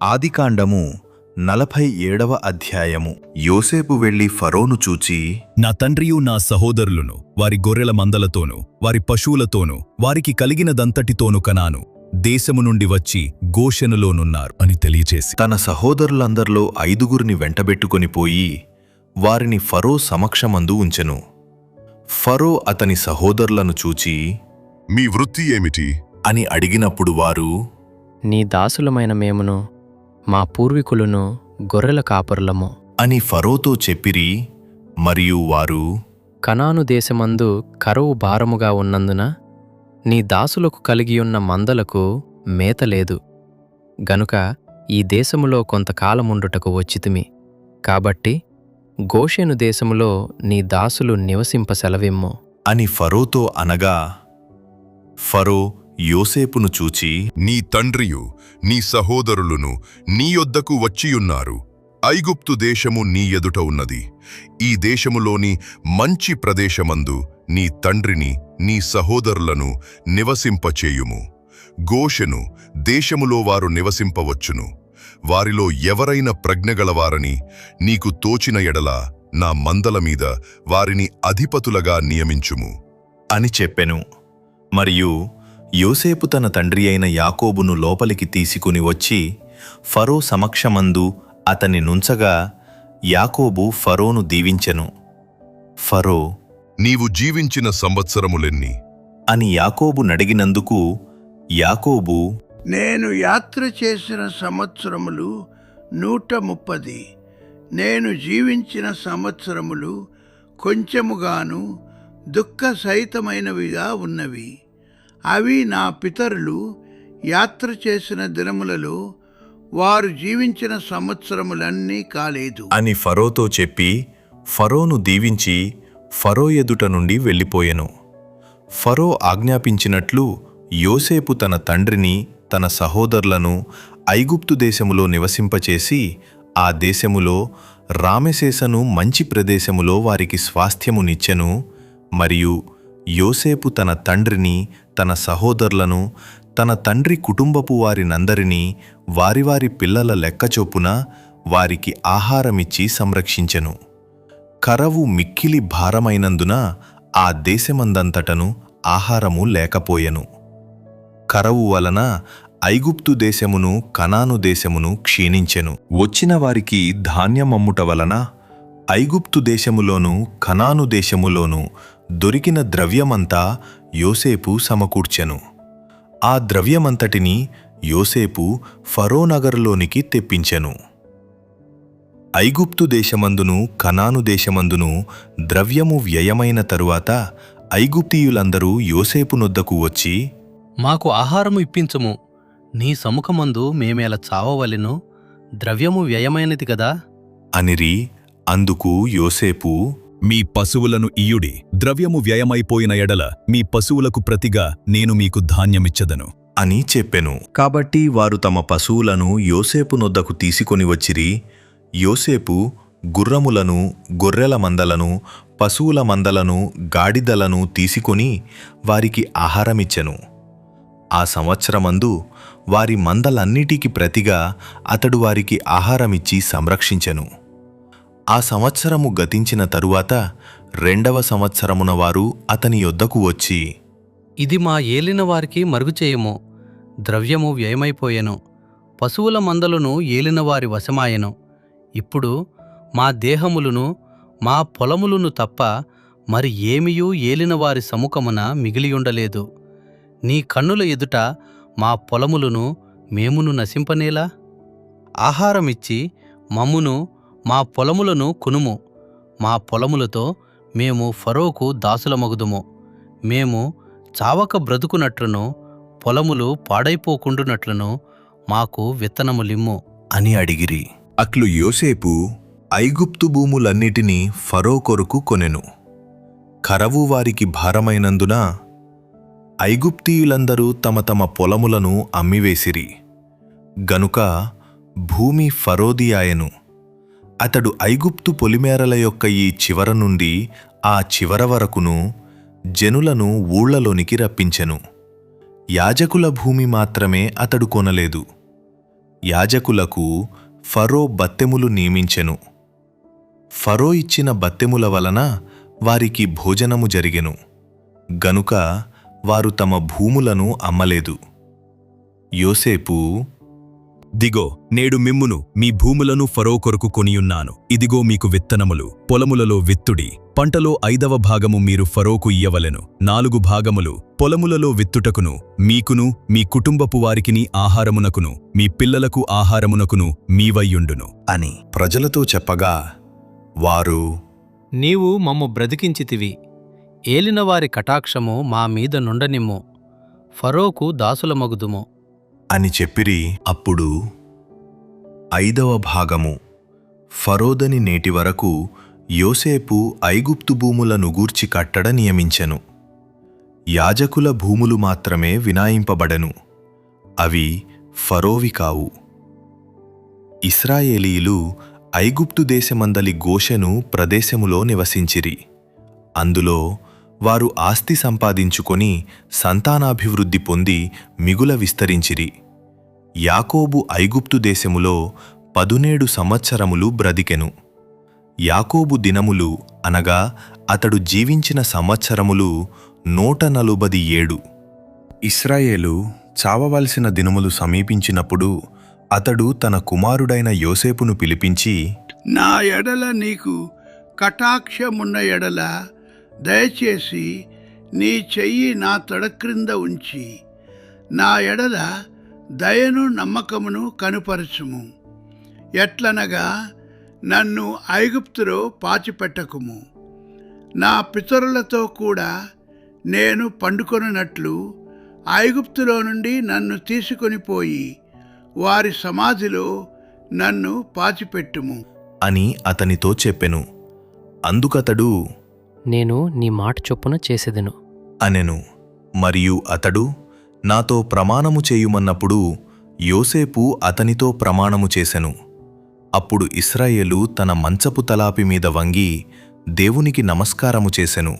ఆదికాండము 47వ అధ్యాయము. యోసేపు వెళ్లి ఫరోను చూచి, నా తండ్రియు నా సహోదరులను వారి గొర్రెల మందలతోనూ వారి పశువులతోనూ వారికి కలిగినదంతటితోనూ కనాను దేశము నుండి వచ్చి గోషెనులోనున్నారు అని తెలియచేసి తన సహోదరులందరిలో 5గురిని వెంటబెట్టుకొని పోయి వారిని ఫరో సమక్షమందు ఉంచెను. ఫరో అతని సహోదరులను చూచి, మీ వృత్తి ఏమిటి అని అడిగినప్పుడు వారు, నీ దాసులమైన మేమును మా పూర్వీకులను గొర్రెల కాపరులము అని ఫరోతో చెప్పిరి. మరియు వారు, కనాను దేశమందు కరువు భారముగా ఉన్నందున నీ దాసులకు కలిగియున్న మందలకు మేత లేదు గనుక ఈ దేశములో కొంతకాలముండుటకు వచ్చితిమి. కాబట్టి గోషెను దేశములో నీ దాసులు నివసింప సెలవిమ్ము అని ఫరోతో అనగా, ఫరో యోసేపును చూచి, నీ తండ్రియు నీ సహోదరులను నీ యొద్దకు వచ్చియున్నారు. ఐగుప్తు దేశము నీ ఎదుట ఉన్నది. ఈ దేశములోని మంచి ప్రదేశమందు నీ తండ్రిని నీ సహోదరులను నివసింపచేయుము. గోషెను దేశములో వారు నివసింపవచ్చును. వారిలో ఎవరైనా ప్రజ్ఞగలవారని నీకు తోచిన ఎడల నా మందల మీద వారిని అధిపతులుగా నియమించుము అని చెప్పెను. మరియు యోసేపు తన తండ్రి అయిన యాకోబును లోపలికి తీసుకుని వచ్చి ఫరో సమక్షమందు అతని నుంచగా యాకోబు ఫరోను దీవించెను. ఫరో, నీవు జీవించిన సంవత్సరములెన్ని అని యాకోబు నడిగినందుకు యాకోబు, నేను యాత్ర చేసిన సంవత్సరములు 130. నేను జీవించిన సంవత్సరములు కొంచెముగాను దుఃఖ సహితమైనవిగా ఉన్నవి. అవి నా పితరులు యాత్ర చేసిన దినములలో వారు జీవించిన సంవత్సరములన్నీ కాలేదు అని ఫరోతో చెప్పి ఫరోను దీవించి ఫరో ఎదుట నుండి వెళ్ళిపోయెను. ఫరో ఆజ్ఞాపించినట్లు యోసేపు తన తండ్రిని తన సహోదరులను ఐగుప్తు దేశములో నివసింపచేసి ఆ దేశములో రామెసేసను మంచి ప్రదేశములో వారికి స్వాస్థ్యమునిచ్చెను. మరియు యోసేపు తన తండ్రిని తన సహోదరులను తన తండ్రి కుటుంబపు వారినందరినీ వారి వారి పిల్లల లెక్కచొప్పున వారికి ఆహారమిచ్చి సంరక్షించెను. కరవు మిక్కిలి భారమైనందున ఆ దేశమందంతటను ఆహారము లేకపోయెను. కరవు వలన ఐగుప్తు దేశమును కనాను దేశమును క్షీణించెను. వచ్చిన వారికి ధాన్యమమ్ముట వలన ఐగుప్తు దేశములోను కనాను దేశములోను దొరికిన ద్రవ్యమంతా యోసేపు సమకూర్చెను. ఆ ద్రవ్యమంతటిని యోసేపు ఫరో నగరులోనికి తెప్పించెను. ఐగుప్తు దేశమందును కనాను దేశమందును ద్రవ్యము వ్యయమైన తరువాత ఐగుప్తీయులందరూ యోసేపు నొద్దకు వచ్చి, మాకు ఆహారము ఇప్పించుము, నీ సముఖమందు మేమేల చావవలెను, ద్రవ్యము వ్యయమైనది గదా అనిరి. అందుకు యోసేపు, మీ పశువులను ఇయుడి, ద్రవ్యము వ్యయమైపోయిన ఎడల మీ పశువులకు ప్రతిగా నేను మీకు ధాన్యమిచ్చదను అని చెప్పెను. కాబట్టి వారు తమ పశువులను యోసేపు నొద్దకు తీసుకొని వచ్చిరి. యోసేపు గుర్రములను గొర్రెల మందలను పశువుల మందలను గాడిదలను తీసుకొని వారికి ఆహారమిచ్చెను. ఆ సంవత్సరమందు వారి మందలన్నిటికి ప్రతిగా అతడు వారికి ఆహారమిచ్చి సంరక్షించెను. ఆ సంవత్సరము గతించిన తరువాత 2వ సంవత్సరమున వారు అతని యొద్దకు వచ్చి, ఇది మా ఏలిన వారికి మరుగుచేయము, ద్రవ్యము వ్యయమైపోయెను, పశువుల మందలను ఏలినవారి వశమాయెను. ఇప్పుడు మా దేహములను మా పొలములను తప్ప మరి ఏమియూ ఏలినవారి సముఖమున మిగిలియుండలేదు. నీ కన్నుల ఎదుట మా పొలములను మేమును నశింపనేలా? ఆహారమిచ్చి మమ్మును మా పొలములను కొనుము. మా పొలములతో మేము ఫరోకు దాసులమగుదుము. మేము చావక బ్రతుకునట్లును పొలములు పాడైపోకుండునట్లును మాకు విత్తనములిమ్ము అని అడిగిరి. అట్లు యోసేపు ఐగుప్తు భూములన్నిటినీ ఫరో కొరకు కొనెను. కరవు వారికి భారమైనందున ఐగుప్తీయులందరూ తమ తమ పొలములను అమ్మివేసిరి. గనుక భూమి ఫరోది ఆయెను. అతడు ఐగుప్తు పొలిమేరల యొక్క ఈ చివర నుండి ఆ చివర వరకును జనులను ఊళ్లలోనికి రప్పించెను. యాజకుల భూమి మాత్రమే అతడు కొనలేదు. యాజకులకు ఫరో బత్తెములు నియమించెను. ఫరో ఇచ్చిన బత్తెముల వలన వారికి భోజనము జరిగెను గనుక వారు తమ భూములను అమ్మలేదు. యోసేపు, దిగో, నేడు మిమ్మును మీ భూములను ఫరో కొరకు కొనియున్నాను. ఇదిగో మీకు విత్తనములు, పొలములలో విత్తుడి. పంటలో 5వ భాగము మీరు ఫరోకు ఇయ్యవలెను. 4 భాగములు పొలములలో విత్తుటకును, మీకును మీ కుటుంబపు వారికిని ఆహారమునకును, మీ పిల్లలకు ఆహారమునకును మీవయ్యుండును అని ప్రజలతో చెప్పగా వారు, నీవు మమ్ము బ్రతికించితివి. ఏలినవారి కటాక్షము మా మీద నుండనిమ్ము. ఫరోకు దాసులమగుదుము అని చెప్పిరి. అప్పుడు 5వ భాగము ఫరోదని నేటి వరకు యోసేపు ఐగుప్తు భూములను గూర్చి కట్టడ నియమించెను. యాజకుల భూములు మాత్రమే వినాయింపబడెను, అవి ఫరోవి కావు. ఇశ్రాయేలీయులు ఐగుప్తు దేశమందలి గోషెను ప్రదేశములో నివసించిరి. అందులో వారు ఆస్తి సంపాదించుకొని సంతానాభివృద్ధి పొంది మిగుల విస్తరించిరి. యాకోబు ఐగుప్తు దేశములో 17 సంవత్సరములు బ్రతికెను. యాకోబు దినములు అనగా అతడు జీవించిన సంవత్సరములు 147. ఇశ్రాయేలు చావవలసిన దినములు సమీపించినప్పుడు అతడు తన కుమారుడైన యోసేపును పిలిపించి, నా ఎడల నీకు కటాక్షమున్న ఎడల దయచేసి నీ చెయ్యి నా తొడ క్రింద ఉంచి నా ఎడల దయను నమ్మకమును కనుపరచుము. ఎట్లనగా నన్ను ఐగుప్తులో పాచిపెట్టకుము. నా పితరులతో కూడా నేను పండుకొనున్నట్లు ఐగుప్తులో నుండి నన్ను తీసుకొని పోయి వారి సమాధిలో నన్ను పాచిపెట్టుము అని అతనితో చెప్పెను. అందుకతడు, నేను నీ మాట చొప్పున చేసేదెను అనెను. మరియు అతడు నాతో ప్రమాణము చేయుమన్నప్పుడు యోసేపు అతనితో ప్రమాణము చేసెను. అప్పుడు ఇశ్రాయేలు తన మంచపు తలాపి మీద వంగి దేవునికి నమస్కారము చేసెను.